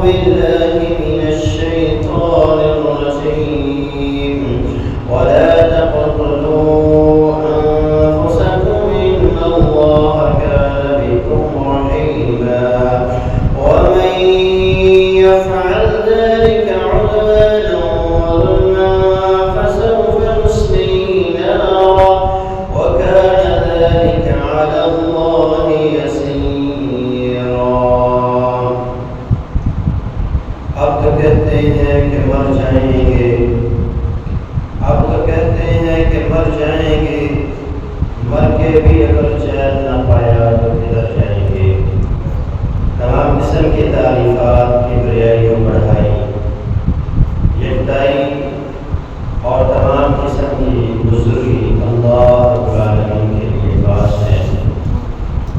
بالله من الشيطان الرجيم ولا تقتلوا أنفسكم إن الله كان بكم رحيما ومن يفعل ذلك عدوانا وظلما فسوف نصليه نارا وكان ذلك على الله يسيرا. اب تو کہتے ہیں کہ مر جائیں گے، اب تو کہتے ہیں کہ مر جائیں گے، مر کے بھی اگر چین نہ پایا تو کدھر جائیں گے. تمام قسم کی تعریفات کبریائی و بڑھائی، یکتائی اور تمام قسم کی بزرگی اللہ رب العالمین کے لیے خاص ہے.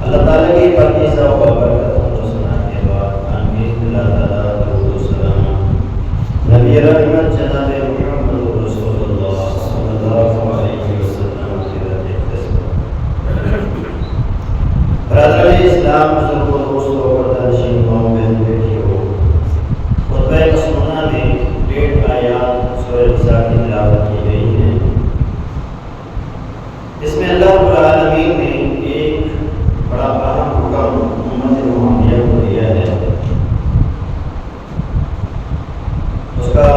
اللہ تعالیٰ کی پاکیزہ و برکتوں کو سنا کے بعد آمین. اللہ تعالیٰ درود و سلام نبی رحمت جناب محمد رسول اللہ صلی اللہ علیہ وسلم کی ذات اقدس. برادران اسلام، بزرگوں، دوستوں، پردانشین، ماؤں، بہن، بیٹیوں، خطبہ مسنونہ میں 1.5 آیات سورہ نساء کی تلاوت کی گئی ہے. اس میں اللہ رب العالمین نے ایک بڑا اہم حکم امت محمدیہ کو دیا ہے. اس کا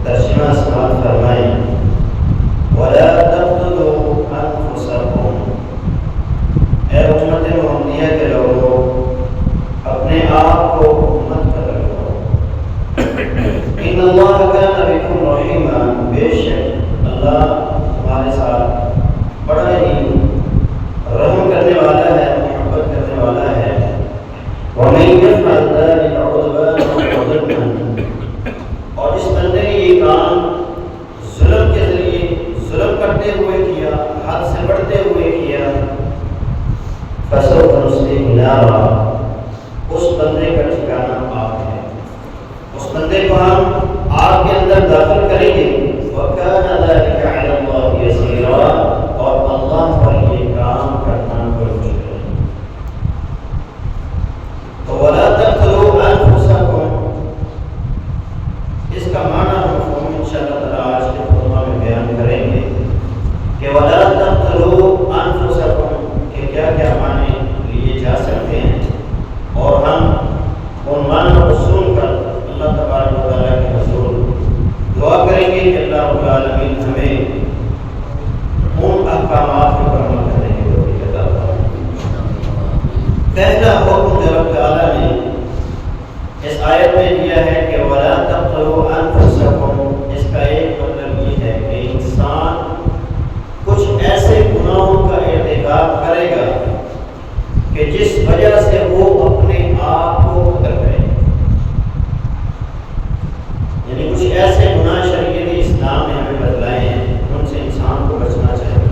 ترجمہ سماعت فرمائیں. وَلَا تَقْتُلُوا أَنفُسَكُمْ، اے امت محمدیہ کے لوگوں، اپنے آپ کو مت قتل کرو. ان اللہ کان بکم رحیما، بے شک اللہ تمہارے ساتھ بڑا ہی رحم کرنے والا ہے، محبت کرنے والا ہے. وَمَن يَفْعَلْ ذَلِكَ عُدْوَانًا وَظُلْمًا، اور جس بندے نے یہ کام ظلم کے ذریعے ظلم کرتے ہوئے کیا، حد سے بڑھتے ہوئے کیا، فَسَوْفَ نُصْلِيهِ نَارًا، اس بندے کا ٹھکانہ آگ ہے. اس بندے کو ہم آگ کے اندر داخل کریں گے. وَكَانَ ذَلِكَ عَلَى اللَّهِ يَسِيرًا، اور اللہ پر یہ کام کرنا کوئی مشکل نہیں. تو وَلَا تَقْتُلُوا أَنفُسَكُمْ، اس کا معنی مفہوم انشاءاللہ تعالی آج کے خطبہ میں بیان کریں گے کہ وَلَا تَقْتُلُوا أَنفُسَكُمْ کے کیا کیا معنی لیے جا سکتے ہیں، اور ہم ان معنی کو سن کر اللہ تبارک و تعالیٰ کے حضور دعا کریں گے کہ اللہ رب العالمین ہمیں ان احکامات پر عمل کرنے کی توفیق عطا فرمائے. پہلا حکم جو رب تعالیٰ نے اس آیت میں دیا ہے کہ وَلَا تَقْتُلُوا أَنفُسَكُمْ، اس کا ایک مطلب یہ ہے کہ انسان کچھ ایسے گناہوں کا ارتکاب کرے گا کہ جس وجہ سے وہ اپنے آپ کو قتل کرے. یعنی کچھ ایسے گناہ شریعت اسلام نے ہمیں بتلائے ہیں، ان سے انسان کو بچنا چاہیے.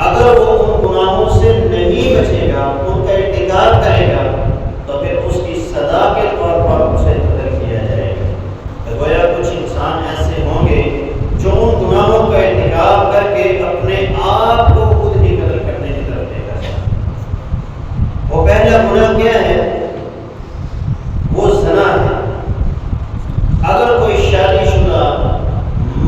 اگر وہ ان گناہوں سے نہیں بچے گا، ان کا ارتکاب کرے گا، تو پھر اس کی سزا کے طور پر اسے قتل کیا جائے گا. تو گویا کچھ انسان ایسے ہوں گے جو ان گناہوں کا ارتکاب کر کے اپنے آپ کو خود ہی قتل کرنے کی طرف لے کر جائیں. وہ پہلا گناہ کیا ہے؟ وہ زنا ہے. اگر کوئی شادی شدہ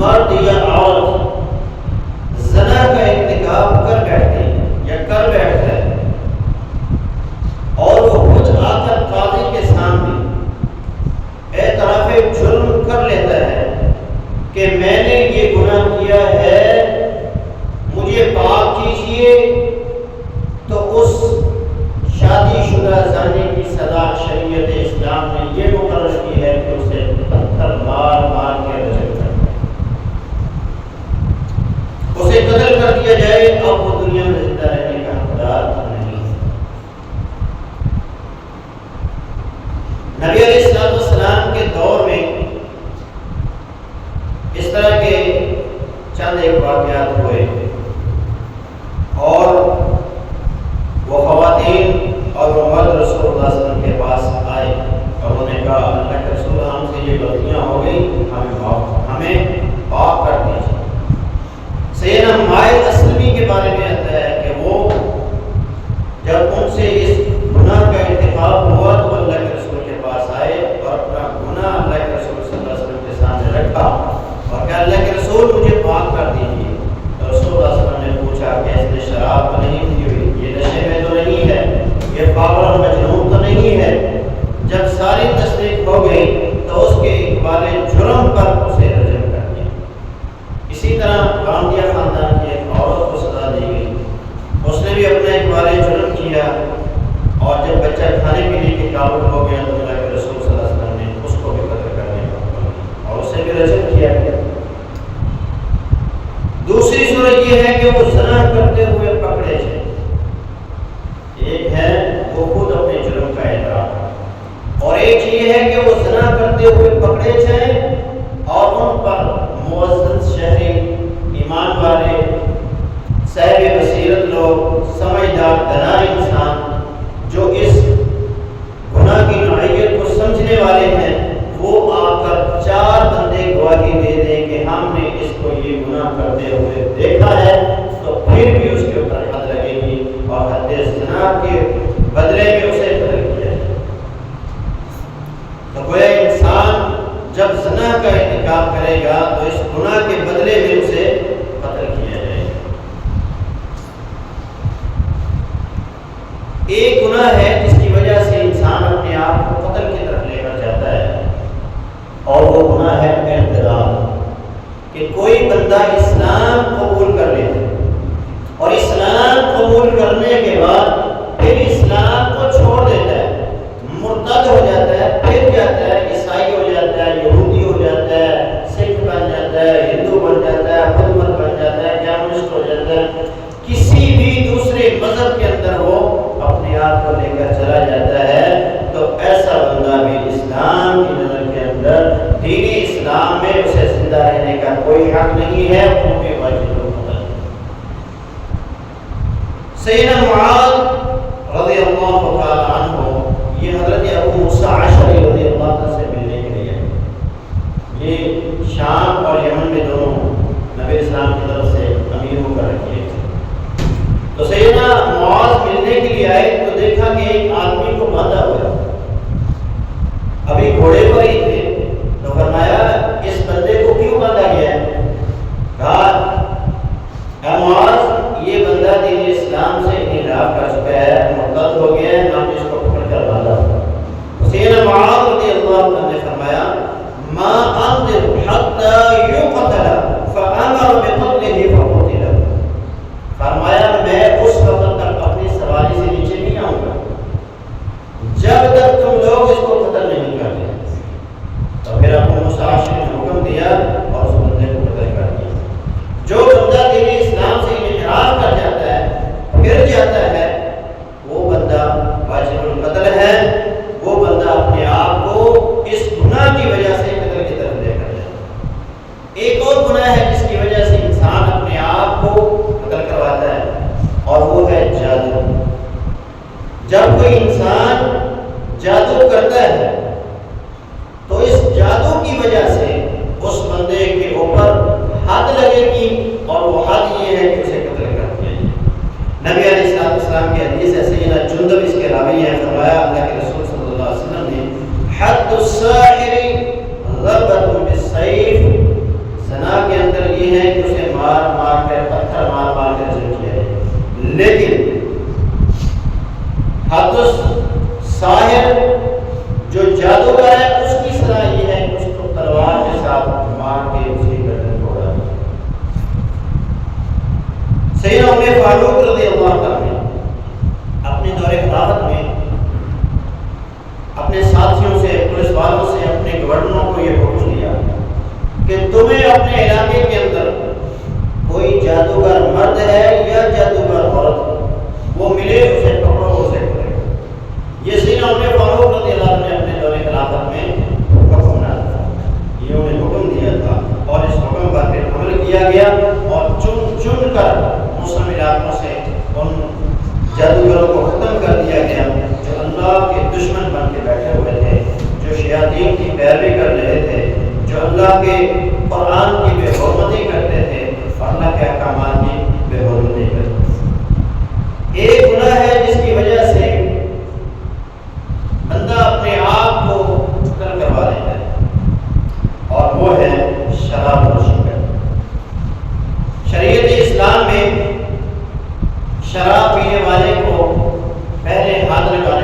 مرد یا عورت زنا کا ارتکاب کر بیٹھتے ہیں یا کر بیٹھتا ہے اور وہ خود آ کر قاضی کے سامنے اعتراف جرم کر لیتا ہے کہ میں نے یہ گناہ کیا ہے، مجھے پاک کیجیے، تو اس شادی شدہ زانی کی سزا شریعت اسلام نے یہ مقرر کی ہے کہ اسے پتھر مار مار کے رجم کرنا ہے، اسے قتل کر دیا جائے. اب وہ دنیا میں زندہ رہنے کا حقدار نہیں ہے. نبی علیہ السلام کے دور میں اس طرح کے چند ایک واقعات ہوئے، اور وہ خواتین اور وہ مرد رسول اللہ صلی اللہ علیہ وسلم کے پاس آئے اور انہوں نے کہا اللہ کے رسول ہم سے یہ غلطیاں ہو گئی، ہمیں معاف کر دیجیے. سیدنا مائد اسلمی کے بارے میں آتا ہے کہ وہ جب ان سے اس گناہ کا ارتکاب ہوا تو اللہ کے رسول پاگل اور مجنون تو نہیں ہے۔ جب ساری تصدیق ہو گئی تو اس کے اقبال جرم پر اسے رجم کر دیا۔ اسی طرح غامدیہ خاندان کی ایک عورت کو سزا دی گئی، اس نے بھی اپنا اقبال جرم کیا، اور جب بچہ کھانے پینے کے قابل ہو گیا تو اللہ کے رسول صلی اللہ علیہ وسلم نے اس کو بھی قتل کرنے کا حکم دیا اور اسے بھی رجم کیا گیا۔ دوسری صورت یہ ہے کہ وہ زنا کرتے ہوئے پکڑے جائیں۔ ایک ہے وہ خود اپنے جرم کا اعتراف، اور ایک یہ ہے کہ وہ زنا کرتے ہوئے پکڑے جائیں اور ان پر معزز شہری، ایمان والے، صاحب بصیرت لوگ، سمجھدار دانا انسان جو اس گناہ کی نوعیت کو سمجھنے والے ہیں، وہ آ کر 4 بندے گواہی دے دیں کہ ہم نے اس کو یہ گناہ کرتے ہوئے دیکھا ہے، تو پھر بھی اس کے اوپر حد لگے گی اور حد زنا کے بدلے میں اسے قتل کیا جائے۔ تو گویا انسان جب زنا کا ارتکاب کرے گا تو اس گناہ کے بدلے میں اسے قتل کیا جائے گا۔ ایک گناہ ہے جس کی وجہ سے انسان اپنے آپ کو قتل کی طرف لے کر جاتا ہے، اور وہ گناہ ہے ارتداد، کہ کوئی بندہ اسلام قبول کر لیتا ہے اور اسلام قبول کرنے کے بعد پھر اسلام کو چھوڑ دیتا ہے، مرتد ہو جاتا ہے، پھر جاتا ہے عیسائی ہو جاتا ہے، یہودی ہو جاتا ہے، سکھ بن جاتا ہے، ہندو بن جاتا ہے، بدھ مت بن جاتا ہے، کمیونسٹ ہو جاتا ہے، کسی بھی دوسرے مذہب کے اندر وہ اپنے آپ کو لے کر چلا جاتا ہے، تو ایسا بندہ بھی اسلام کی نظر کے اندر، دین اسلام میں اسے زندہ رہنے کا کوئی حق نہیں ہے، وہ بھی واجب القتل۔ سیدنا معاذ رضی اللہ تعالی عنہ یہ حضرت ابو موسیٰ اشعری رضی اللہ عنہ سے ملنے کے لیے، یہ شام اور یمن میں دونوں نبی اسلام کی طرف سے امیر ہو کر رکھے تھے۔ تو سیدنا معاذ ملنے کے لیے آئے تو دیکھا کہ ایک آدمی کو باندھا ہوا، ابھی گھوڑے پر ہی تھے، تو فرمایا اس بندے کو کیوں باندھا گیا ہے؟ کہا اے معاذ یہ بندہ دین اسلام سے انحراف کر چکا ہے، مرتد ہو گیا ہے، ہم اس کو پکڑ کر باندھا۔ سیدنا معاذ رضی اللہ عنہ نے فرمایا ما انظر حتی یقتل فامر بقتلہ فقتل، فرمایا میں اس وقت تک اپنی سواری سے نیچے نہیں آؤں گا جب تک تم لوگ اس کو قتل نہیں کر دیں۔ تو پھر ابو موسیٰ اشعری نے حکم دیا اور اس بندے کو قتل کر دیا۔ جو بندہ دین اسلام سے انحراف کر جاتا ہے، پھر جاتا ہے، وہ بندہ واجب القتل ہے، وہ بندہ اپنے آپ کو اس گناہ کی وجہ سے قتل کی طرف لے کر جاتا ہے۔ ایک اور گناہ ہے جس کی وجہ سے انسان اپنے آپ کو قتل کرواتا ہے، اور وہ ہے جادو۔ جب کوئی انسان جادو کرتا ہے تو اس جادو کی وجہ سے اس بندے کے اوپر حد لگے گی، اور وہ حد یہ ہے کہ اسے قتل کر دیا جائے۔ نبی علیہ السلام کی حدیث ہے، سیدنا جندب اس کے راوی ہیں، فرمایا اللہ کے رسول صلی اللہ علیہ وسلم نے حد الساحر ضربۃ بالسیف، زنا کے اندر یہ ہے کہ اسے مار مار کر، پتھر مار مار کر رجم کیا ہے، لیکن حد الساحر جو جادوگر ہے اس کی سزا یہ ہے کہ اس کو تلوار کے ساتھ مار کے اس کی گردن توڑا۔ سیدنا عمر فاروق رضی اللہ عنہ نے اپنے دور خلافت میں اپنے ساتھیوں سے، پولیس والوں سے، اپنے گورنروں کو یہ حکم دیا کہ تمہیں اپنے علاقے کے اندر کوئی جادوگر مرد ہے یا جادوگر عورت، وہ ملے اسے پکڑو، اسے کرے۔ یہ سیدنا عمر فاروق رضی اللہ عنہ نے اپنے دور خلافت میں حکم نہ تھا، یہ انہیں حکم دیا تھا، اور اس حکم پر پھر عمل کیا گیا، اور چن چن کر مسلم علاقوں سے ان جادوگروں کو ختم کر دیا گیا جو اللہ کے دشمن بن کے بیٹھے ہوئے تھے، جو شیاطین کی پیروی کر رہے تھے، جو اللہ کے قرآن کی بے حرمتی کرتے تھے اور اللہ کے احکامات کی بے حرمتی کرتے تھے۔ ایک گناہ ہے جس کی وجہ سے بندہ اپنے آپ کو قتل کروا لیتا ہے، اور وہ ہے شراب نوشی کرنا۔ شریعت اسلام میں شراب پینے والے کو پہلے حد لگا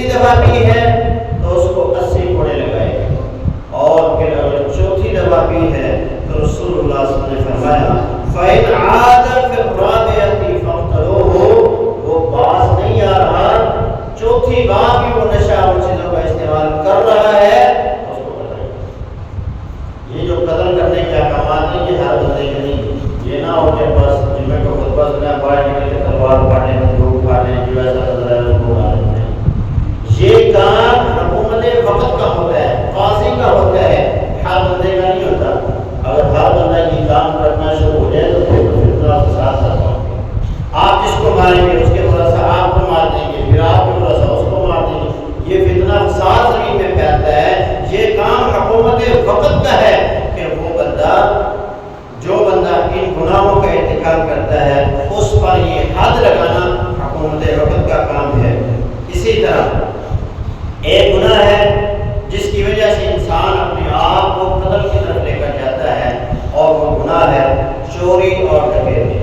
تیسری دفعہ پی ہے تو اس کو 80 کوڑے لگائے، اور پھر اگر چوتھی دفعہ پی ہے تو رسول اللہ صلی اللہ علیہ وسلم نے فرمایا فَإِنْ عَادَ فِي الرَّابِعَةِ فَاقْتُلُوهُ، وہ باز نہیں آ رہا، چوتھی بار بھی وہ نشہ اور چیزوں کا استعمال کر رہا ہے، اس کو قتل کرو۔ یہ جو قتل کرنے کے احکامات ہیں یہ ہر بندے کے نہیں، یہ نہ ہو کہ بس جمعے کو خطبہ سنا باہر نکل کے تلوار پاڑنے بندوق پاڑنے جو ایسا نظر ہے اس کو مارنے۔ یہ کام حکومت وقت کا ہوتا ہے، قاضی کا ہوتا ہے، ہر بندے کا نہیں ہوتا۔ اگر ہر بندہ یہ کام کرنا شروع ہو جائے تو پھر فتنہ فساد کرتا ہوں۔ آپ جس کو ماریں گے اس کے بھروسہ آپ کو مار دیں گے، پھر آپ کے بھروسہ اس کو مار دیں گے، یہ فتنہ فساد زمین میں پھیلتا ہے۔ یہ کام حکومت وقت کا ہے کہ وہ بندہ جو بندہ ان گناہوں کا ارتکاب کرتا ہے اس پر یہ حد لگانا حکومت وقت کا کام ہے۔ اسی طرح ایک گناہ ہے جس کی وجہ سے انسان اپنے آپ کو قتل کی طرف لے کر جاتا ہے، اور وہ گناہ ہے چوری اور ڈکیتی۔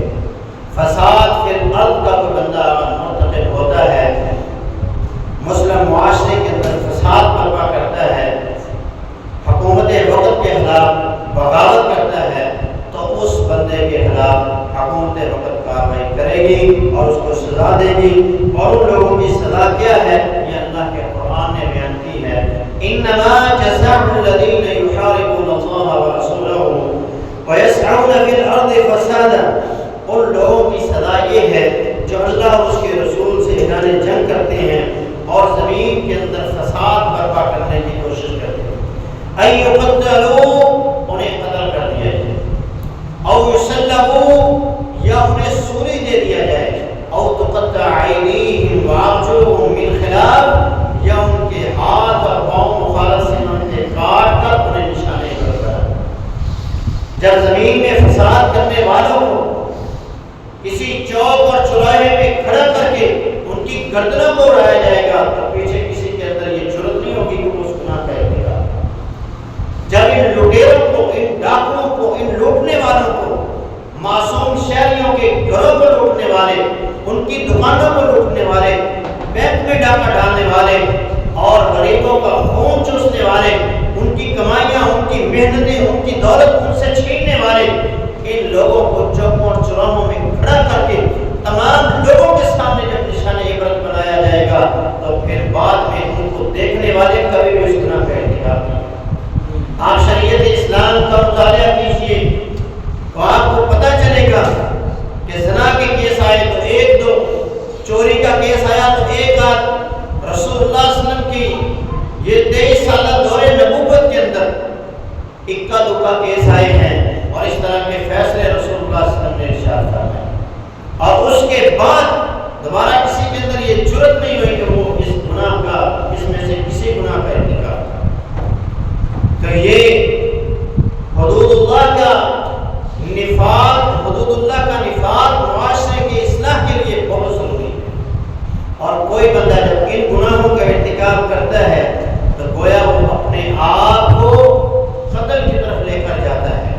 فساد فی الارض کا کوئی بندہ مرتکب ہوتا ہے، مسلم معاشرے کے اندر فساد برپا کرتا ہے، حکومت وقت کے خلاف بغاوت کرتا ہے، تو اس بندے کے خلاف حکومت وقت کارروائی کرے گی اور اس کو سزا دے گی۔ اور ان لوگوں کی سزا کیا ہے یہ اللہ کے قرآن نے بیان کی ہے، انما جزاء الذین یحاربون اللہ ورسولہ ویسعون فی الارض فسادا، ان لوگوں کی سزا یہ ہے جو اللہ اور اس کے رسول سے اعلان جنگ کرتے ہیں اور زمین کے اندر فساد برپا کرنے کی کوشش کرتے ہیں۔ ان یقتلوا، انہیں قتل کر دیا جائے، او یسلبوا، یا انہیں سولی دے دیا جائے، او تقطع ایدیہم وارجلہم من خلاف، یا ان کے ہاتھ اور پاؤں مخالف سنت سے کاٹ کر انہیں نشانے پر کرا۔ جب زمین میں فساد کرنے والوں کو کسی چوک اور چوراہے میں کھڑا کر کے ان کی گردنوں کو اڑایا جائے گا تو پیچھے کسی کے اندر یہ جرأت نہیں ہوگی کہ وہ اس گناہ کر دے گا۔ جب ان لٹیروں کو، ان ڈاکوؤں کو، ان لوٹنے والوں کو، معصوم شہریوں کے گھروں کو لوٹنے والے، ان کی دکانوں کو لوٹنے والے، بینک میں ڈاکہ ڈالنے والے اور غریبوں کا خون چوسنے والے، ان کی کمائیاں، ان کی محنتیں، ان کی دولت ان سے چھیننے والے، ان لوگوں کو چوکوں اور چوراہوں میں کھڑا کر کے تمام لوگوں کے سامنے جب نشان عبرت بنایا جائے گا تو پھر بعد میں ان کو دیکھنے والے کبھی بھی اس گناہ کا ارتکاب نہیں۔ آپ شریعت اسلام کا مطالعہ کیجیے تو آپ کو پتہ چلے گا کہ زنا کے کیس آئے تو ایک دو، چوری کا کیس آیا تو ایک آدھ، رسول اللہ صلی اللہ علیہ وسلم کی یہ 23 سالہ دور نبوت کے اندر اکا دکا کیس آئے ہیں، اور اس طرح کے فیصلے رسول اللہ صلی اللہ علیہ وسلم نے ارشاد فرمائے، اور اس کے بعد دوبارہ کسی کے اندر یہ جرأت نہیں ہوئی کہ وہ اس گناہ کا، اس میں سے کسی گناہ کا ارتکاب کرے۔ تو یہ حدود اللہ کا نفاذ، حدود اللہ کا نفاذ معاشرے کی اصلاح کے لیے بہت ضروری ہے، اور کوئی بندہ جب ان گناہوں کا ارتکاب کرتا ہے تو گویا وہ اپنے آپ کو قتل کی طرف لے کر جاتا ہے۔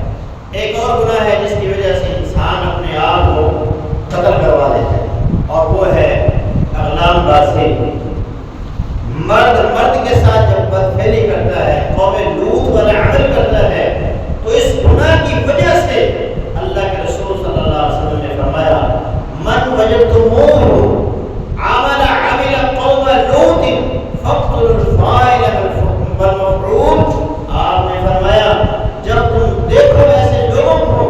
ایک اور گناہ ہے جس کی وجہ سے انسان اپنے آپ کو قتل کروا دیتا ہے، اور وہ ہے اغلام بازی۔ مرد کے ساتھ جب بدفعلی کرتا ہے، قوم لوط والا عمل کرتا ہے، تو اس گناہ کی وجہ سے اللہ کے رسول صلی اللہ علیہ وسلم نے فرمایا من وجدتموہ عمل قوم لوط فاقتلوا الفاعل والمفعول۔ آپ نے فرمایا جب تم دیکھو ایسے لوگوں کو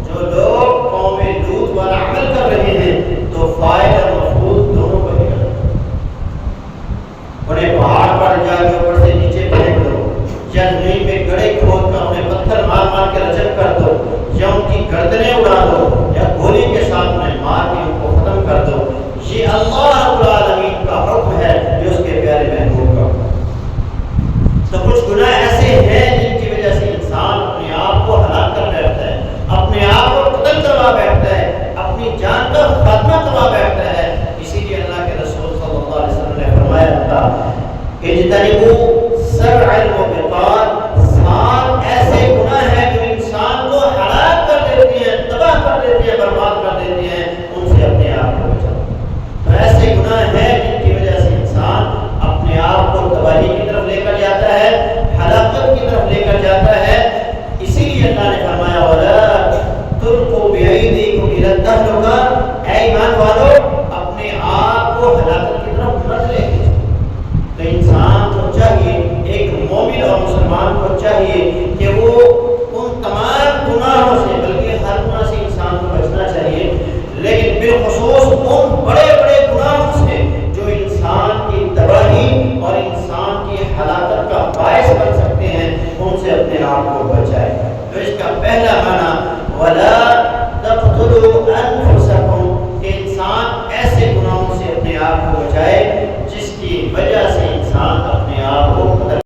جو لوگ قوم لوط والا عمل کر رہے ہیں تو فاعل اور مفعول دونوں کو ہی کرو، انہیں پہاڑ پر جا کے اوپر سے نیچے پھینک دو، یا زمین میں گڑھے کھود کر انہیں پتھر مار مار کے رجم کر دو، یا ان کی گردنیں اڑا دو، یا گولی کے ساتھ انہیں مار کے ان کو ختم کر دو۔ یہ اللہ رب العالمین کا حکم ہے، جو اس کے پیارے محبوب کا حکم۔ تو کچھ گناہ ایسے ہیں جن کی وجہ سے انسان اپنے آپ کو ہلاک کر بیٹھتا ہے، اپنے آپ کو قتل کروا بیٹھتا ہے، اپنی جان کا خاتمہ کروا بیٹھتا ہے۔ اسی لیے اللہ کے رسول صلی اللہ علیہ وسلم نے فرمایا تھا اجتنبوا سبع الموبقات، 7 ایسے گناہ ہیں جو انسان کو ہلاک کر دیتے ہیں، تباہ کر دیتے ہیں، برباد کر دیتے ہیں، ان سے اپنے آپ کو بچاؤ۔ تو ایسے گناہ ہیں جن کی وجہ سے انسان اپنے یہدیکم الی التہلکہ، اے ایمان والو اپنے آپ کو ہلاکت کی طرف مت لے کے جاؤ۔ تو انسان کو چاہیے، ایک مومن اور مسلمان کو چاہیے کہ وہ ان تمام گناہوں سے، بلکہ ہر گناہ سے انسان کو بچنا چاہیے، لیکن بالخصوص ان بڑے بڑے گناہوں سے جو انسان کی تباہی اور انسان کی ہلاکت کا باعث بن سکتے ہیں، ان سے اپنے آپ کو بچائے۔ تو اس کا پہلا معنی وَلَا تَقْتُلُوا أَنفُسَكُمْ، کہ انسان ایسے گناہوں سے اپنے آپ کو بچائے جس کی وجہ سے انسان